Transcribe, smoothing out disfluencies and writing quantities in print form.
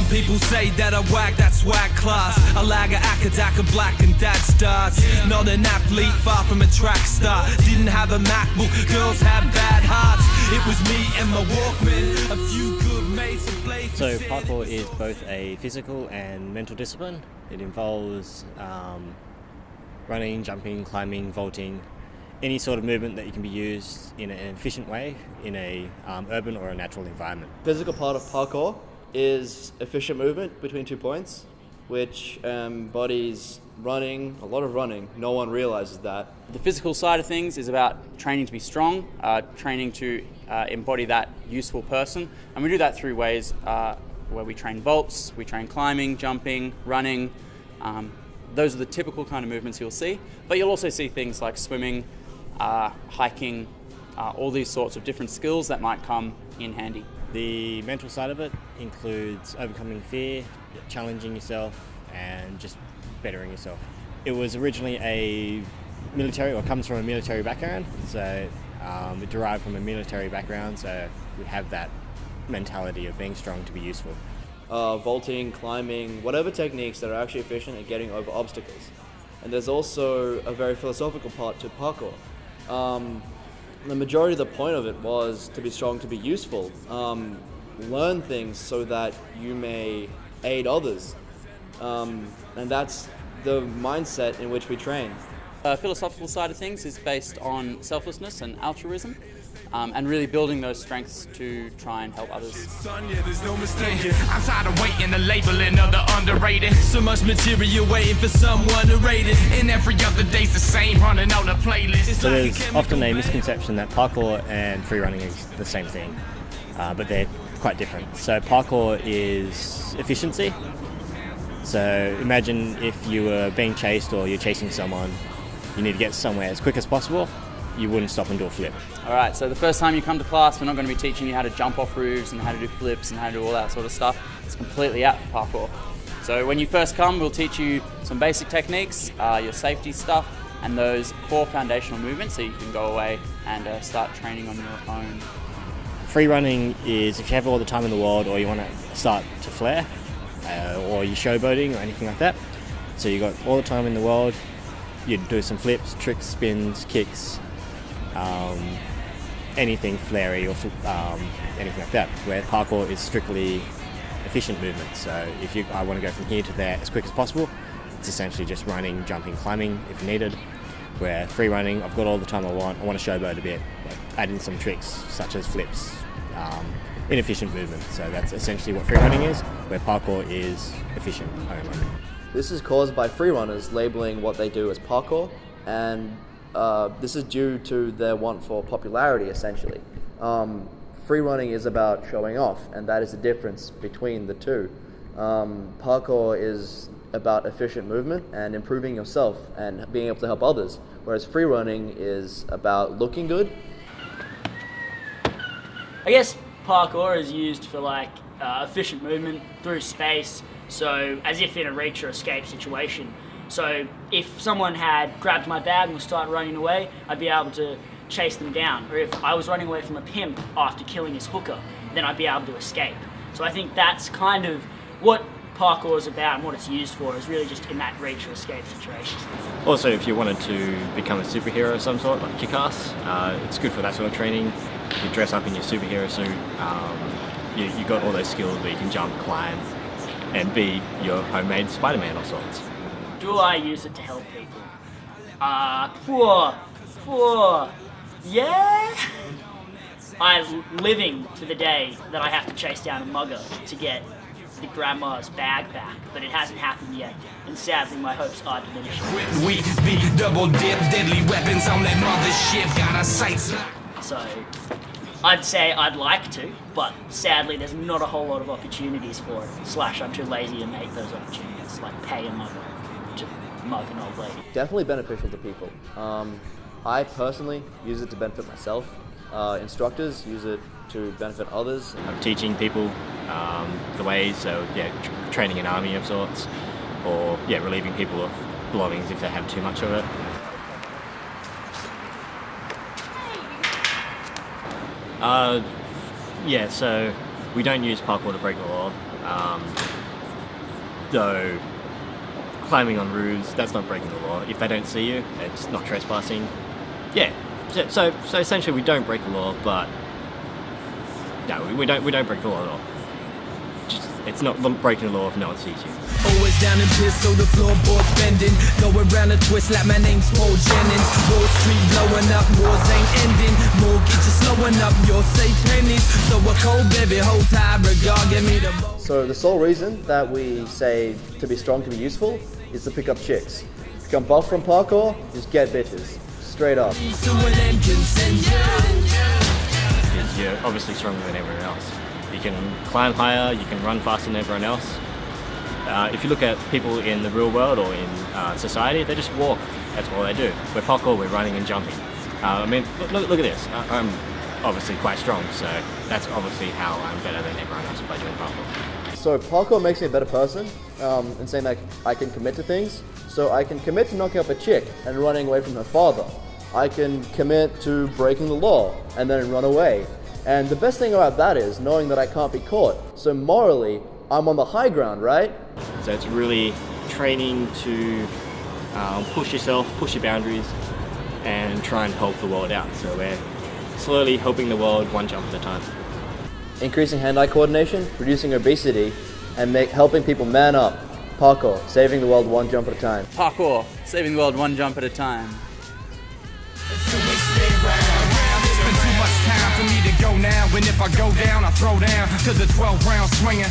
people say that I wag, that's swag class. I lag a akadaka black and dad starts. Not an athlete, far from a track star. Didn't have a MacBook, girls have bad hearts. It was me and my Walkman, a few good mates of blades. So parkour is both a physical and mental discipline. It involves running, jumping, climbing, vaulting, any sort of movement that you can be used in an efficient way in a urban or a natural environment. Physical part of parkour is efficient movement between 2 points, which embodies running, a lot of running. No one realizes that. The physical side of things is about training to be strong, training to embody that useful person, and we do that through ways where we train vaults, we train climbing, jumping, running. Those are the typical kind of movements you'll see, but you'll also see things like swimming, hiking, all these sorts of different skills that might come in handy. The mental side of it includes overcoming fear, challenging yourself, and just bettering yourself. It was originally a military, or comes from a military background, so it derived from a military background, so we have that mentality of being strong to be useful. Vaulting, climbing, whatever techniques that are actually efficient at getting over obstacles. And there's also a very philosophical part to parkour. The majority of the point of it was to be strong, to be useful. Learn things so that you may aid others. And that's the mindset in which we train. The philosophical side of things is based on selflessness and altruism, and really building those strengths to try and help others. I'm tired of waiting, the labeling of the underrated. So much material waiting for someone to rate it. And every other day's the same, running on a playlist. So there's often a misconception that parkour and free running is the same thing, but they're quite different. So parkour is efficiency. So imagine if you were being chased or you're chasing someone, you need to get somewhere as quick as possible. You wouldn't stop and do a flip. Alright, so the first time you come to class, we're not going to be teaching you how to jump off roofs and how to do flips and how to do all that sort of stuff. It's completely out for parkour. So when you first come, we'll teach you some basic techniques, your safety stuff, and those core foundational movements so you can go away and start training on your own. Free running is if you have all the time in the world or you want to start to flare, or you're showboating or anything like that. So you got all the time in the world, you'd do some flips, tricks, spins, kicks, anything flary or anything like that, where parkour is strictly efficient movement. So if I want to go from here to there as quick as possible, it's essentially just running, jumping, climbing if needed. Where free running, I've got all the time I want to showboat a bit, add in some tricks such as flips, inefficient movement. So that's essentially what free running is, where parkour is efficient only. This is caused by free runners labeling what they do as parkour, and this is due to their want for popularity, essentially. Free running is about showing off, and that is the difference between the two. Parkour is about efficient movement and improving yourself and being able to help others, whereas free running is about looking good. I guess parkour is used for efficient movement through space, so as if in a reach or escape situation. So if someone had grabbed my bag and was started running away, I'd be able to chase them down. Or if I was running away from a pimp after killing his hooker, then I'd be able to escape. So I think that's kind of what parkour is about and what it's used for, is really just in that reach or escape situation. Also, if you wanted to become a superhero of some sort, like Kick-Ass, it's good for that sort of training. You dress up in your superhero suit, you got all those skills where you can jump, climb, and be your homemade Spider-Man of sorts. Do I use it to help people? Yeah? I'm living for the day that I have to chase down a mugger to get the grandma's bag back, but it hasn't happened yet, and sadly my hopes are diminishing. We be double dip, deadly weapons on that mothership, got our sights. So, I'd say I'd like to, but sadly there's not a whole lot of opportunities for it. / I'm too lazy to make those opportunities, like pay a mugger to mug an old lady. Definitely beneficial to people. I personally use it to benefit myself. Instructors use it to benefit others. I'm teaching people the ways, so training an army of sorts, or relieving people of belongings if they have too much of it. So we don't use parkour to break the law. though climbing on roofs, that's not breaking the law. If they don't see you, it's not trespassing. Yeah. So essentially, we don't break the law, but no, we don't break the law at all. It's not breaking the law if no one sees you. Always down in piss, so the floorboard's bending. Go around a twist like my name's Paul Jennings. Wall Street blowing up, wars ain't ending. Mortgages slowing up, your safe pennies. So a cold baby, hold high regard, give me the most. So the sole reason that we say to be strong can be useful is to pick up chicks. Become buff from parkour, just get bitches. Straight up. To an end can send you. You're obviously stronger than everyone else. You can climb higher, you can run faster than everyone else. If you look at people in the real world or in society, they just walk. That's all they do. We're parkour, we're running and jumping. I mean, look at this. I'm obviously quite strong, so that's obviously how I'm better than everyone else by doing parkour. So parkour makes me a better person, in saying that I can commit to things. So I can commit to knocking up a chick and running away from her father. I can commit to breaking the law and then run away. And the best thing about that is knowing that I can't be caught. So morally, I'm on the high ground, right? So it's really training to push yourself, push your boundaries, and try and help the world out. So we're slowly helping the world one jump at a time. Increasing hand-eye coordination, reducing obesity, and helping people man up. Parkour, saving the world one jump at a time. Parkour, saving the world one jump at a time. Spend too much time for me to go now. And if I go down, I throw down to the 12 round swinger.